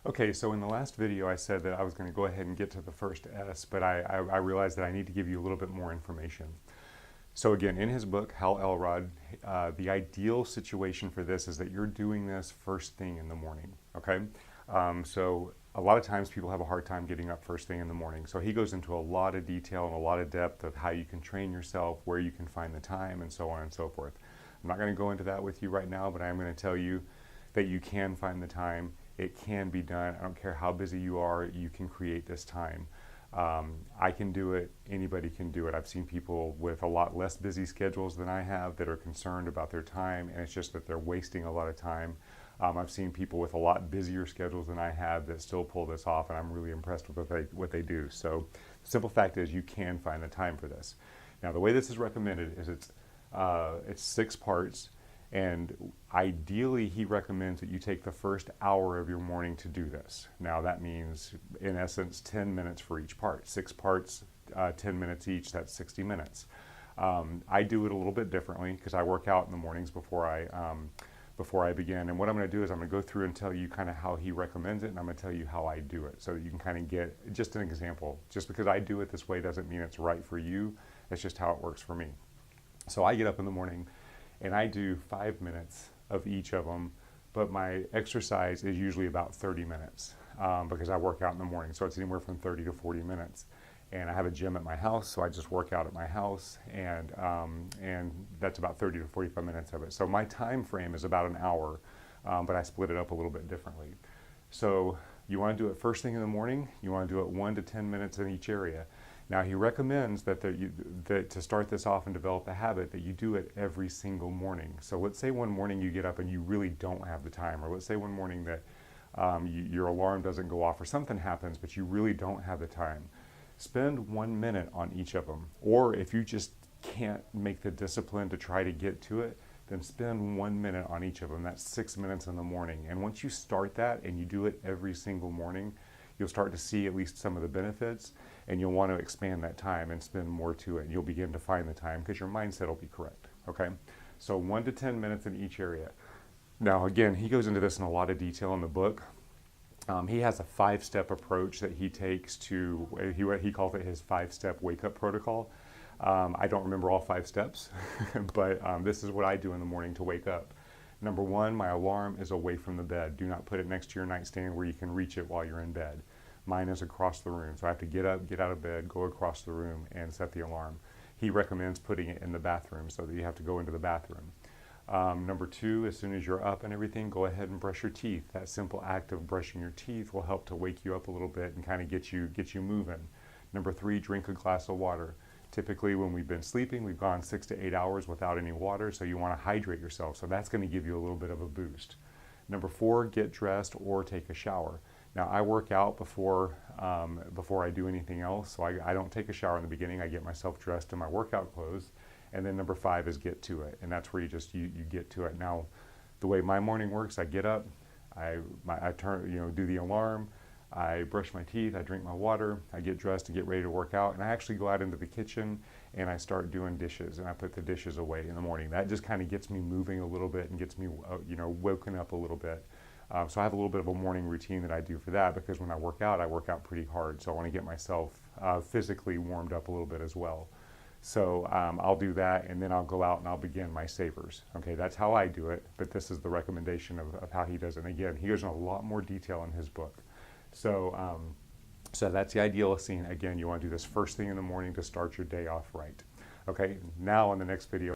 Okay, so in the last video I said that I was going to go ahead and get to the first S, but I realized that I need to give you a little bit more information. So again, in his book, Hal Elrod, the ideal situation for this is that you're doing this first thing in the morning, okay? So a lot of times people have a hard time getting up first thing in the morning. So he goes into a lot of detail and a lot of depth of how you can train yourself, where you can find the time, and so on and so forth. I'm not going to go into that with you right now, but I'm going to tell you that you can find the time. It can be done. I don't care how busy you are, you can create this time. I can do it, anybody can do it. I've seen people with a lot less busy schedules than I have that are concerned about their time, and it's just that they're wasting a lot of time. I've seen people with a lot busier schedules than I have that still pull this off, and I'm really impressed with what they do. So the simple fact is you can find the time for this. Now the way this is recommended is it's 6 parts. And ideally, he recommends that you take the first hour of your morning to do this. Now, that means, in essence, 10 minutes for each part. 6 parts, 10 minutes each, that's 60 minutes. I do it a little bit differently because I work out in the mornings before I begin. And what I'm going to do is I'm going to go through and tell you kind of how he recommends it, and I'm going to tell you how I do it so that you can kind of get just an example. Just because I do it this way doesn't mean it's right for you. It's just how it works for me. So I get up in the morning, and I do 5 minutes of each of them, but my exercise is usually about 30 minutes because I work out in the morning, so it's anywhere from 30 to 40 minutes. And I have a gym at my house, so I just work out at my house, and that's about 30 to 45 minutes of it. So my time frame is about an hour, but I split it up a little bit differently. So you want to do it first thing in the morning, you want to do it 1 to 10 minutes in each area. Now he recommends that to start this off and develop a habit that you do it every single morning. So let's say one morning you get up and you really don't have the time, or let's say one morning that your alarm doesn't go off or something happens, but you really don't have the time. Spend 1 minute on each of them. Or if you just can't make the discipline to try to get to it, then spend 1 minute on each of them. That's 6 minutes in the morning. And once you start that and you do it every single morning, you'll start to see at least some of the benefits, and you'll want to expand that time and spend more to it. And you'll begin to find the time because your mindset will be correct, okay? So 1 to 10 minutes in each area. Now, again, he goes into this in a lot of detail in the book. He has a 5-step approach that he takes to, he calls it his 5-step wake-up protocol. I don't remember all 5 steps, but this is what I do in the morning to wake up. Number 1, my alarm is away from the bed. Do not put it next to your nightstand where you can reach it while you're in bed. Mine is across the room, so I have to get up, get out of bed, go across the room, and set the alarm. He recommends putting it in the bathroom so that you have to go into the bathroom. Number 2, as soon as you're up and everything, go ahead and brush your teeth. That simple act of brushing your teeth will help to wake you up a little bit and kind of get you moving. Number 3, drink a glass of water. Typically when we've been sleeping, we've gone 6 to 8 hours without any water, so you want to hydrate yourself. So that's going to give you a little bit of a boost. Number 4, get dressed or take a shower. Now I work out before I do anything else, so I don't take a shower in the beginning. I get myself dressed in my workout clothes, and then number 5 is get to it, and that's where you get to it. Now, the way my morning works, I get up, I do the alarm, I brush my teeth, I drink my water, I get dressed and get ready to work out, and I actually go out into the kitchen and I start doing dishes, and I put the dishes away in the morning. That just kind of gets me moving a little bit and gets me woken up a little bit. So I have a little bit of a morning routine that I do for that, because when I work out pretty hard, so I want to get myself physically warmed up a little bit as well. So I'll do that, and then I'll go out and I'll begin my savers. Okay, that's how I do it, but this is the recommendation of how he does it. And again, he goes in a lot more detail in his book. So, so that's the ideal scene. Again, you want to do this first thing in the morning to start your day off right. Okay, now in the next video,